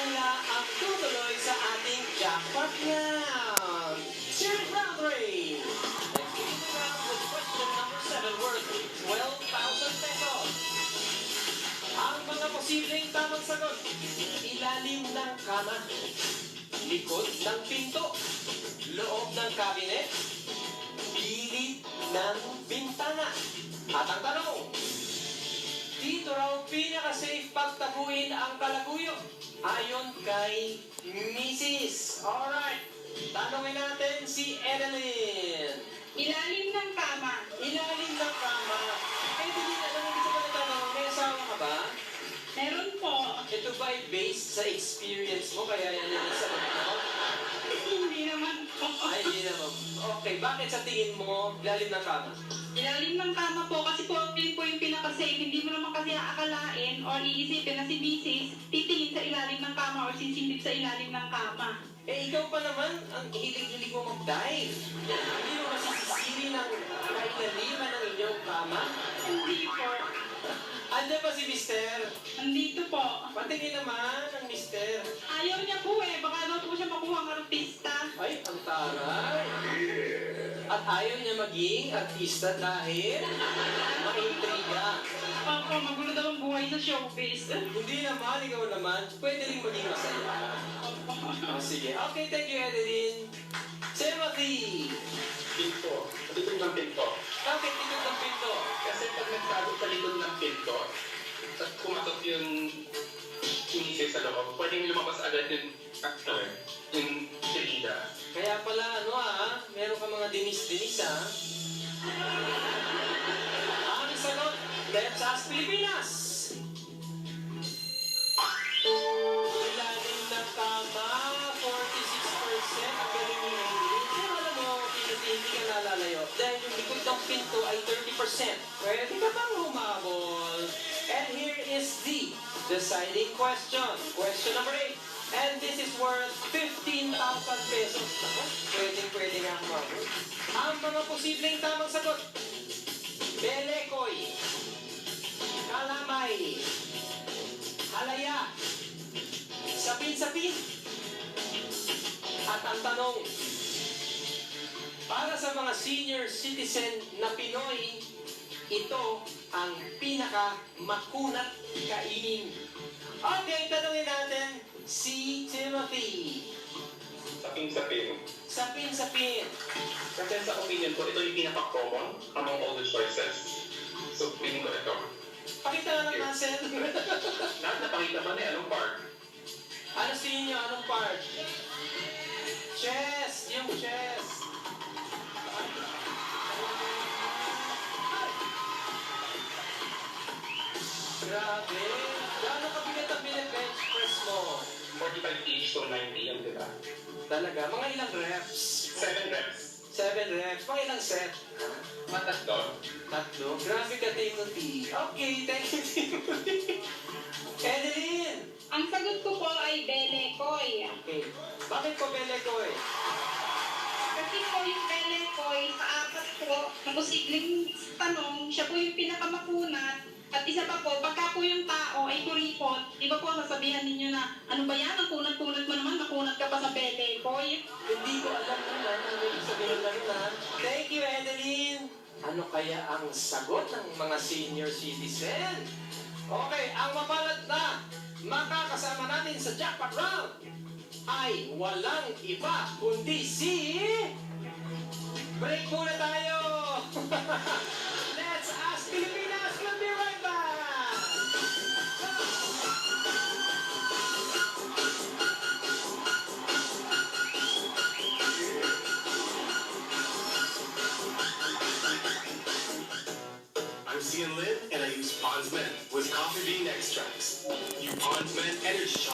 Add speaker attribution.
Speaker 1: sila ang tutuloy sa ating jackpot round. Series round 3. Let's begin the round with question number 7 worth 12,000 pesos. Ang mga posibleng tamang sagot: ilalim ng kama, likod ng pinto, loob ng kabinet, gilid ng bintana. At ang tanong, dito raw pinaka-safe pagtaguin ang kalaguyo ayon kay Mrs. Alright, tanongin natin si Edeline.
Speaker 2: Ilalim ng kama.
Speaker 1: Ilalim ng kama. Edeline, alam mo dito ba na tanong, may asawa ka ba?
Speaker 2: Meron po.
Speaker 1: Ito ba ay based sa experience mo kaya yan yung sagot mo?
Speaker 2: Hindi naman po.
Speaker 1: Ay, hindi naman. Okay, bakit sa tingin mo ilalim ng kama?
Speaker 2: Ilalim ng kama po kasi po yun po yung pinaka-safe. Hindi mo naman kasi aakalain or iisipin na si Mrs. titingin sa ilalim ng kama or sisindip sa ilalim ng kama.
Speaker 1: Eh, ikaw pa naman, ang hilig-hilig mo mag-dive. Hindi mo masisisiri ng kailaliman ng inyong kama.
Speaker 2: Hindi po.
Speaker 1: Andiyan ba si Mister?
Speaker 2: Nandito po.
Speaker 1: Patingin naman ang Mister.
Speaker 2: Ayaw niya po eh. Baka daw po siya makuha ng artista.
Speaker 1: Ay, ang taray. At ayaw niya maging artista dahil maintriga.
Speaker 2: Opo, magulo daw ang buhay sa showbiz.
Speaker 1: Hindi naman, ikaw naman. Pwede rin maging masaya. Oh, sige. Okay, thank you, Edeline. Timothy!
Speaker 3: Pinto. Sa likod ng pinto.
Speaker 1: Bakit likod ng pinto?
Speaker 3: Kasi pag nagtago sa likod ng pinto, at kumatok yung misis sa loob, pwedeng lumabas agad yung actor, yung salida.
Speaker 1: Kaya pala, meron ka mga dinis-dinis, Ang sagot, Let's Ask Pilipinas! Ilalim ng kama, 46%. Ang galing ni Edeline. Pero alam mo, hindi ka nalalayo. Dahil yung likod ng pinto ay 30%. Pwede ka bang humabol? And here is the deciding question. Question number 8. And this is worth 15,000 pesos. Pwede nga humabol. Ang mga posibleng tamang sagot: Belekoy, Kalamay, Halaya, Sapin-sapin. At ang tanong, para sa mga senior citizen na Pinoy, ito ang pinaka-makunat kainin. Okay, tanongin natin si Timothy.
Speaker 3: Sapin-sapin.
Speaker 1: Sapin-sapin.
Speaker 3: Kasi sa opinion ko, ito yung pinaka-common among all the choices. So, feeling ko ito.
Speaker 1: Pakita na ng muscle.
Speaker 3: Lahat napakita ba na anong part?
Speaker 1: Ano sa inyo? Anong part? Chest! Yung chest! Grabe! Gano'ng kabigat ang bench press mo?
Speaker 3: 45 each to 90 yan, di ba?
Speaker 1: Talaga? Mga ilang reps?
Speaker 3: 7 reps.
Speaker 1: 7 reps? Mga ilang set?
Speaker 3: Matatlo.
Speaker 1: Tatlo? Grabe ka, Timothy. Okay, thank you, Timothy. Edeline!
Speaker 2: Ang sagot ko po ay Belekoy.
Speaker 1: Okay. Bakit ko Belekoy?
Speaker 2: Kasi po yung Belekoy sa apat po na posibleng tanong, siya po yung pinakamakunat. At isa pa po, pagka po yung tao ay kuripot, di ba po sasabihan ninyo na, ano ba yan, ang kunat-kunat mo naman, nakunat ka pa sa Belekoy.
Speaker 1: Hindi ko alam naman ang ibig sabihin na yun, Thank you, Edeline. Ano kaya ang sagot ng mga senior citizen? Okay, ang mapalad na makakasama natin sa jackpot round ay walang iba kundi si... Break muna tayo! Let's Ask Pilipinas! We'll be right back!
Speaker 4: I'm Cian Lin, and I use Pond's Men with coffee bean extracts. New Pond's Men Energy Shot.